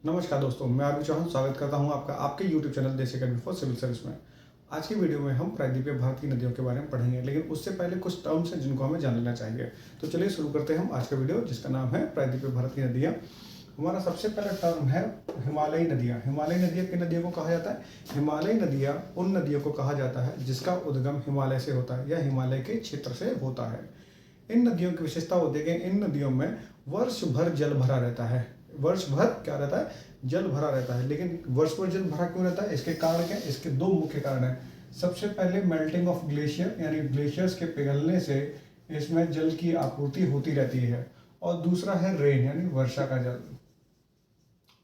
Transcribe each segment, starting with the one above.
नमस्कार दोस्तों, मैं आरवी चौहान स्वागत करता हूं आपका आपके YouTube चैनल देसी अकेडमी फॉर सिविल सर्विस में। आज की वीडियो में हम प्रायद्वीपीय भारत की नदियों के बारे में पढ़ेंगे, लेकिन उससे पहले कुछ टर्म्स हैं जिनको हमें जान लेना चाहिए। तो चलिए शुरू करते हैं हम आज का वीडियो, जिसका नाम है प्रायद्वीपीय भारत की नदियाँ। हमारा सबसे पहला टर्म है हिमालयी नदियाँ। हिमालयी नदियाँ किन नदियों को कहा जाता है? हिमालयी नदियाँ उन नदियों को कहा जाता है जिसका उद्गम हिमालय से होता है या हिमालय के क्षेत्र से होता है। इन नदियों की विशेषता होती है कि इन नदियों में वर्ष भर जल भरा रहता है। वर्ष भर क्या रहता है? जल भरा रहता है। लेकिन वर्ष भर जल भरा क्यों रहता है? इसके कारण क्या है? इसके दो मुख्य कारण हैं। सबसे पहले मेल्टिंग ऑफ ग्लेशियर, यानी ग्लेशियर्स के पिघलने से इसमें जल की आपूर्ति होती रहती है। और दूसरा है रेन, यानी वर्षा का जल।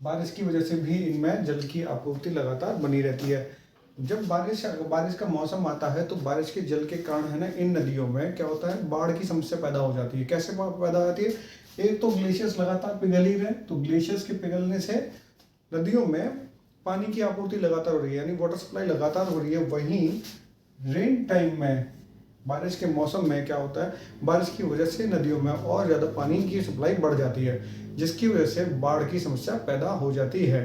बारिश की वजह से भी इनमें जल की आपूर्ति लगातार बनी रहती है। जब बारिश का मौसम आता है तो बारिश के जल के कारण है ना, इन नदियों में क्या होता है, बाढ़ की समस्या पैदा हो जाती है। कैसे पैदा हो जाती है? एक तो ग्लेशियर्स लगातार पिघल ही रहे, तो ग्लेशियर्स के पिघलने से नदियों में पानी की आपूर्ति लगातार हो रही है, यानी वाटर सप्लाई लगातार हो रही है। वहीं रेन टाइम में, बारिश के मौसम में क्या होता है, बारिश की वजह से नदियों में और ज़्यादा पानी की सप्लाई बढ़ जाती है, जिसकी वजह से बाढ़ की समस्या पैदा हो जाती है।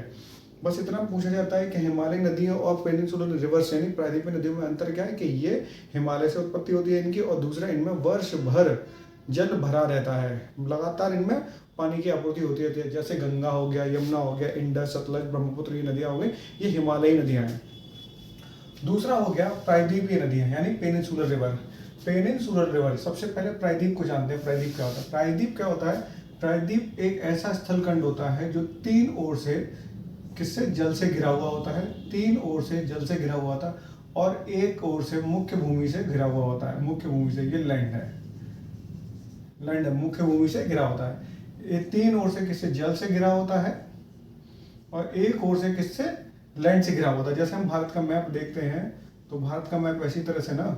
बस इतना पूछा जाता है कि हिमालयी नदियों और पेनिनसुलर रिवर्स यानी प्रायद्वीपीय नदियों में अंतर क्या है कि ये हिमालय से उत्पत्ति होती है इनकी, और दूसरा इनमें वर्ष भर जल भरा रहता है। लगातार इनमें पानी की आपूर्ति होती रहती है। जैसे गंगा हो गया, यमुना हो गया, इंडस, सतलज, ब्रह्मपुत्र, ये नदियाँ हो गई, ये हिमालयी नदियाँ हैं। दूसरा हो गया प्रायद्वीपीय नदियाँ, यानी पेनिनसुलर रिवर। पेनिनसुलर रिवर, सबसे पहले प्रायद्वीप को जानते हैं। प्रायद्वीप क्या होता है? प्रायद्वीप क्या होता है? प्रायद्वीप एक ऐसा स्थलखंड होता है जो तीन ओर से किससे, जल से घिरा हुआ होता है। तीन ओर से जल से घिरा हुआ होता है और एक ओर से मुख्य भूमि से घिरा हुआ होता है। मुख्य भूमि से, ये लैंड है, लैंड है, मुख्य भूमि से घिरा होता है। ये तीन ओर से किससे, जल से घिरा होता है, और एक ओर से किससे, लैंड से घिरा होता है। जैसे हम भारत का मैप देखते हैं तो भारत का मैप ऐसी तरह से ना,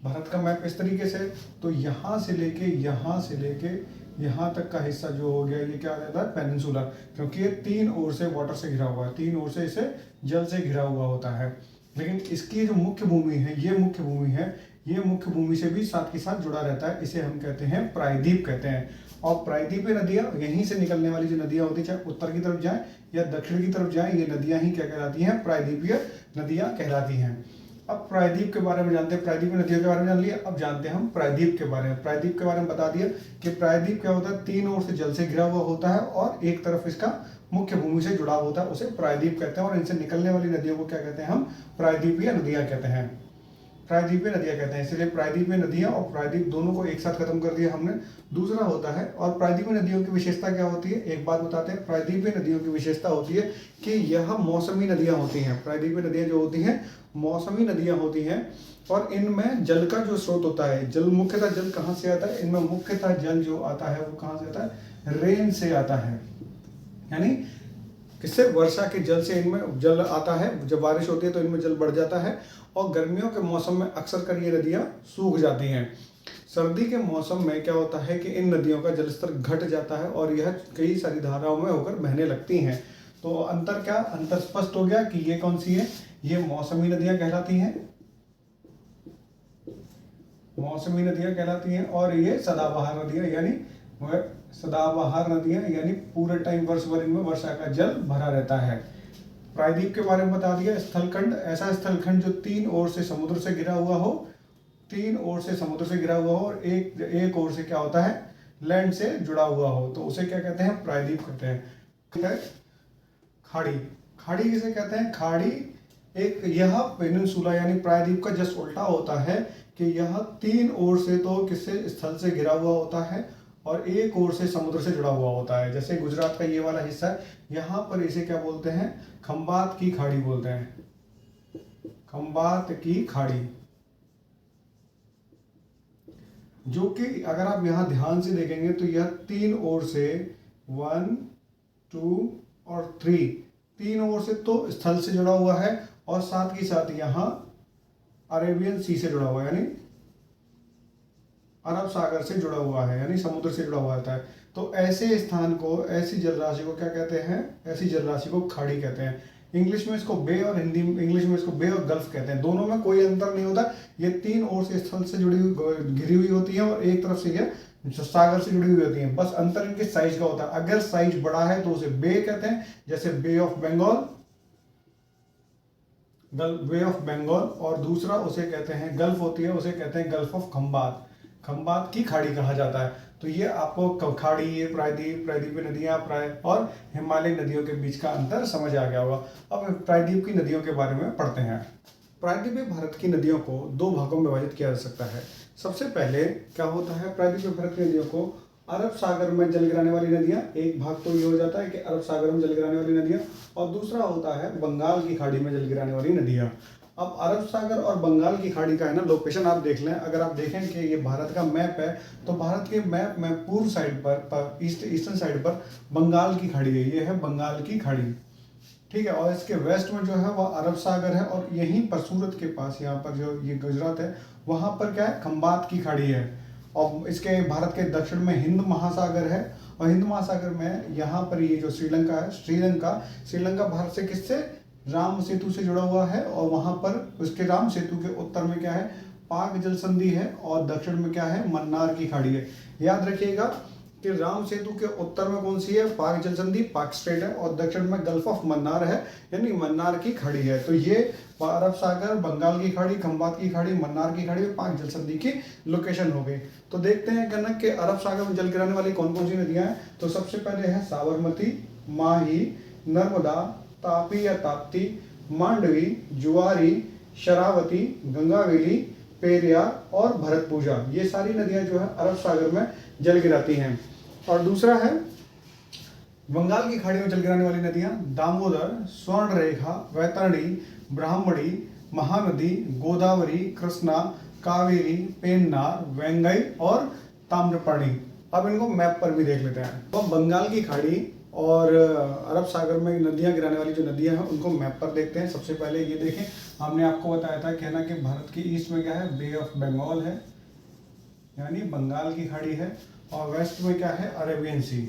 भारत का मैप इस तरीके से, तो यहाँ से लेके यहाँ तक का हिस्सा जो हो गया, ये क्या रहता है, पेनिनसुला, क्योंकि ये तीन ओर से वाटर से घिरा हुआ है, तीन ओर से इसे जल से घिरा हुआ होता है। लेकिन इसकी जो मुख्य भूमि है, ये मुख्य भूमि है, ये मुख्य भूमि से भी साथ के साथ जुड़ा रहता है। इसे हम कहते हैं प्रायद्वीप कहते हैं। और प्रायद्वीपीय नदियाँ, यहीं से निकलने वाली जो नदियाँ होती है, चाहे उत्तर की तरफ जाए या दक्षिण की तरफ जाए, ये नदियाँ ही क्या कहलाती हैं, प्रायद्वीपीय नदियाँ कहलाती हैं। अब प्रायद्वीप के बारे में जानते हैं, प्रायद्वीप नदियों के बारे में जान लिया। अब जानते हैं हम प्रायद्वीप के बारे में। प्रायद्वीप के बारे में बता दिया कि प्रायद्वीप क्या होता है, तीन ओर से जल से घिरा हुआ होता है और एक तरफ इसका मुख्य भूमि से जुड़ा होता है, उसे प्रायद्वीप कहते हैं। और इनसे निकलने वाली नदियों को क्या कहते हैं, हम प्रायद्वीपीय नदियां कहते हैं। प्रायद्वीपीय नदियां कहते हैं, इसलिए प्रायद्वीपीय नदियां और प्रायद्वीप दोनों को एक साथ खत्म कर दिया हमने। दूसरा होता है, और प्रायद्वीपीय नदियों की विशेषता क्या होती है, एक बात बताते हैं। प्रायद्वीपीय नदियों की विशेषता होती है कि यह मौसमी नदियां होती हैं। प्रायद्वीपीय नदियां जो होती हैं, मौसमी नदियां होती हैं, और इनमें जल का जो स्रोत होता है, जल मुख्यतः जल कहाँ से आता है, इनमें मुख्यतः जल जो आता है वो कहाँ से आता है, रेन से आता है। यानी किससे, वर्षा के जल से इनमें जल आता है। जब बारिश होती है तो इनमें जल बढ़ जाता है, और गर्मियों के मौसम में अक्सर कर ये नदियाँ सूख जाती हैं। सर्दी के मौसम में क्या होता है कि इन नदियों का जलस्तर घट जाता है और यह कई सारी धाराओं में होकर बहने लगती हैं। तो अंतर क्या, अंतर स्पष्ट हो गया कि ये कौन सी है, ये मौसमी नदियाँ कहलाती हैं, मौसमी नदियाँ कहलाती हैं। और ये सदाबहार नदियाँ, यानी सदाबहार नदियाँ, यानी पूरे टाइम वर्ष भर इनमें वर्षा का जल भरा रहता है। प्रायद्वीप के बारे में बता दिया। स्थलखंड, ऐसा स्थलखंड जो तीन ओर से समुद्र से घिरा हुआ हो, तीन ओर से समुद्र से घिरा हुआ हो, और एक ओर से क्या होता है, लैंड से जुड़ा हुआ हो, तो उसे क्या कहते हैं, प्रायद्वीप कहते हैं। खाड़ी, खाड़ी किसे कहते हैं, खाड़ी एक, यह पेनिनसुला यानी प्रायद्वीप का जस्ट उल्टा होता है कि यह तीन ओर से तो किससे, स्थल से घिरा हुआ होता है और एक ओर से समुद्र से जुड़ा हुआ होता है। जैसे गुजरात का ये वाला हिस्सा है, यहाँ पर इसे क्या बोलते हैं, खंबात की खाड़ी बोलते हैं, खंबात की खाड़ी। जो कि अगर आप यहाँ ध्यान से देखेंगे तो यह तीन ओर से, 1, 2 और 3, तीन ओर से तो स्थल से जुड़ा हुआ है, और साथ ही साथ यहाँ अरेबियन सी से जुड़ा हुआ है, यानी अरब सागर से जुड़ा हुआ है, यानी समुद्र से जुड़ा हुआ होता है। तो ऐसे स्थान को, ऐसी जलराशि को क्या कहते हैं? ऐसी जलराशि को खाड़ी कहते हैं। इंग्लिश में इसको बे और हिंदी इंग्लिश में इसको बे और गल्फ कहते हैं। दोनों में कोई अंतर नहीं होता। ये तीन ओर से स्थल से जुड़ी हुई घिरी हुई होती है और एक तरफ से ये सागर से जुड़ी हुई होती है। बस अंतर इनके साइज का होता है। अगर साइज बड़ा है तो उसे बे कहते हैं, जैसे bay of Bengal, bay of Bengal, और दूसरा उसे कहते हैं गल्फ होती है, उसे कहते हैं गल्फ ऑफ खंबात। खंबात की खाड़ी कहा जाता है। तो ये आपको खाड़ी, ये प्रायद्वीप, प्रायद्वीपीय नदियां, और हिमालय नदियों के बीच का अंतर समझ आ गया होगा। अब प्रायद्वीप की नदियों के बारे में पढ़ते हैं। प्रायद्वीपीय भारत की नदियों को दो भागों में विभाजित किया जा सकता है। सबसे पहले क्या होता है, प्रायद्वीपीय भारत की नदियों को अरब सागर में जल गिराने वाली नदियां, एक भाग तो ये हो जाता है कि अरब सागर में जल गिराने वाली नदियां, और दूसरा होता है बंगाल की खाड़ी में जल गिराने वाली नदियां। अब अरब सागर और बंगाल की खाड़ी का है ना लोकेशन आप देख लें। अगर आप देखें कि ये भारत का मैप है, तो भारत के मैप में पूर्व साइड पर ईस्टर्न साइड पर बंगाल की खाड़ी है। ये है बंगाल की खाड़ी, ठीक है। और इसके वेस्ट में जो है वह अरब सागर है, और यहीं पर सूरत के पास, यहाँ पर जो ये गुजरात है, वहाँ पर क्या है, खंबात की खाड़ी है। और इसके भारत के दक्षिण में हिंद महासागर है, और हिंद महासागर में यहाँ पर ये जो श्रीलंका है, श्रीलंका भारत से किससे, राम सेतु से जुड़ा हुआ है। और वहाँ पर उसके राम सेतु के उत्तर में क्या है, पाक जल संधि है, और दक्षिण में क्या है, मन्नार की खाड़ी है। याद रखिएगा कि राम सेतु के उत्तर में कौन सी है, पाक जल संधि, पाक स्ट्रेट है, और दक्षिण में गल्फ ऑफ मन्नार है, यानी मन्नार की खाड़ी है। तो ये अरब सागर, बंगाल की खाड़ी, खंबात की खाड़ी, मन्नार की खाड़ी, पाक जल संधि की लोकेशन हो गई। तो देखते हैं कहना कि अरब सागर में जल गिराने वाली कौन कौन सी नदियां हैं। तो सबसे पहले है साबरमती, माही, नर्मदा, तापी या ताप्ती, मांडवी, जुआरी, शरावती, गंगावेली, पेरियार और भरतपूजा। ये सारी नदियां जो है अरब सागर में जल गिराती हैं। और दूसरा है बंगाल की खाड़ी में जल गिराने वाली नदियां दामोदर, स्वर्णरेखा, वैतरणी, ब्राह्मणी, महानदी, गोदावरी, कृष्णा, कावेरी, पेन्नार, वेंगई और ताम्रपर्णी। अब इनको मैप पर भी देख लेते हैं। तो बंगाल की खाड़ी और अरब सागर में नदियां गिराने वाली जो नदियां हैं उनको मैप पर देखते हैं। सबसे पहले ये देखें, हमने आपको बताया था कहना कि भारत के ईस्ट में क्या है, बे ऑफ बंगाल है, यानी बंगाल की खाड़ी है, और वेस्ट में क्या है, अरेबियन सी,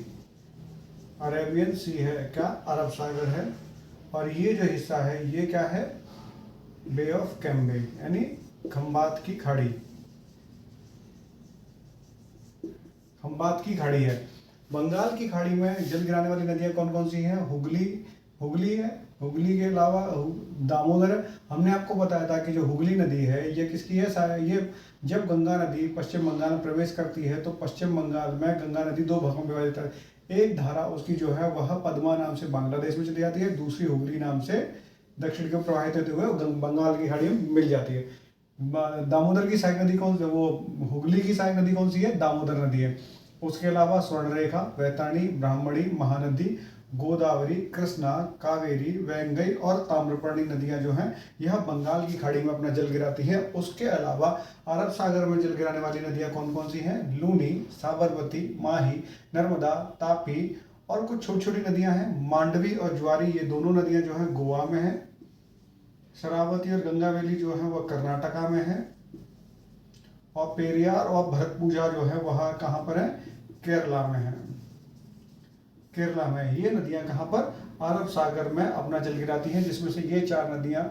अरेबियन सी है क्या, अरब सागर है, और ये जो हिस्सा है ये क्या है, बे ऑफ कैम्बे, यानी खंबात की खाड़ी, खंबात की खाड़ी है। बंगाल की खाड़ी में जल गिराने वाली नदियां कौन कौन सी हैं, हुगली है, हुगली के अलावा दामोदर है। हमने आपको बताया था कि जो हुगली नदी है ये किसकी है, ये जब गंगा नदी पश्चिम बंगाल में प्रवेश करती है तो पश्चिम बंगाल में गंगा नदी दो भागों में विभाजित है। एक धारा उसकी जो है वह पद्मा नाम से बांग्लादेश में चली जाती है, दूसरी हुगली नाम से दक्षिण की ओर प्रवाहित होते हुए बंगाल की खाड़ी में मिल जाती है। दामोदर की सहायक नदी कौन सी, वो हुगली की सहायक नदी कौन सी है, दामोदर नदी है। उसके अलावा स्वर्णरेखा, वैतरणी, ब्राह्मणी, महानदी, गोदावरी, कृष्णा, कावेरी, वेंगई और ताम्रपर्णी नदियां जो हैं यह बंगाल की खाड़ी में अपना जल गिराती हैं। उसके अलावा अरब सागर में जल गिराने वाली नदियां कौन कौन सी हैं, लूनी, साबरमती, माही, नर्मदा, तापी, और कुछ छोटी छोटी नदियां हैं, मांडवी और ज्वारी, ये दोनों नदियां जो हैं गोवा में है। शरावती और गंगावेली जो है वह कर्नाटका में है, और पेरियार और भरतपूजा जो है वह कहाँ पर है, केरला में है, केरला में। ये नदियां कहाँ पर, अरब सागर में अपना जल गिराती हैं, जिसमें से ये चार नदियां,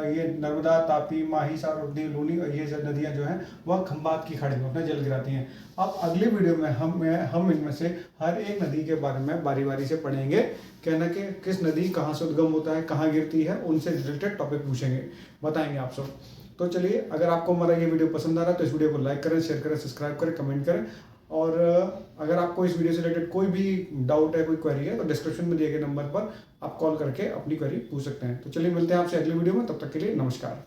ये नर्मदा, तापी, माही, साबरमती, लूनी, और ये नदियां जो हैं वह खंबात की खाड़ी में अपना जल गिराती हैं। अब अगले वीडियो में हम इनमें से हर एक नदी के बारे में बारी बारी से पढ़ेंगे, कहना कि किस नदी कहाँ से उद्गम होता है, कहाँ गिरती है, उनसे रिलेटेड टॉपिक पूछेंगे, बताएंगे आप सब। तो चलिए, अगर आपको हमारा ये वीडियो पसंद आ रहा है तो इस वीडियो को लाइक करें, शेयर करें, सब्सक्राइब करें, कमेंट करें, और अगर आपको इस वीडियो से रिलेटेड कोई भी डाउट है, कोई क्वेरी है, तो डिस्क्रिप्शन में दिए गए नंबर पर आप कॉल करके अपनी क्वेरी पूछ सकते हैं। तो चलिए, मिलते हैं आपसे अगली वीडियो में, तब तक के लिए नमस्कार।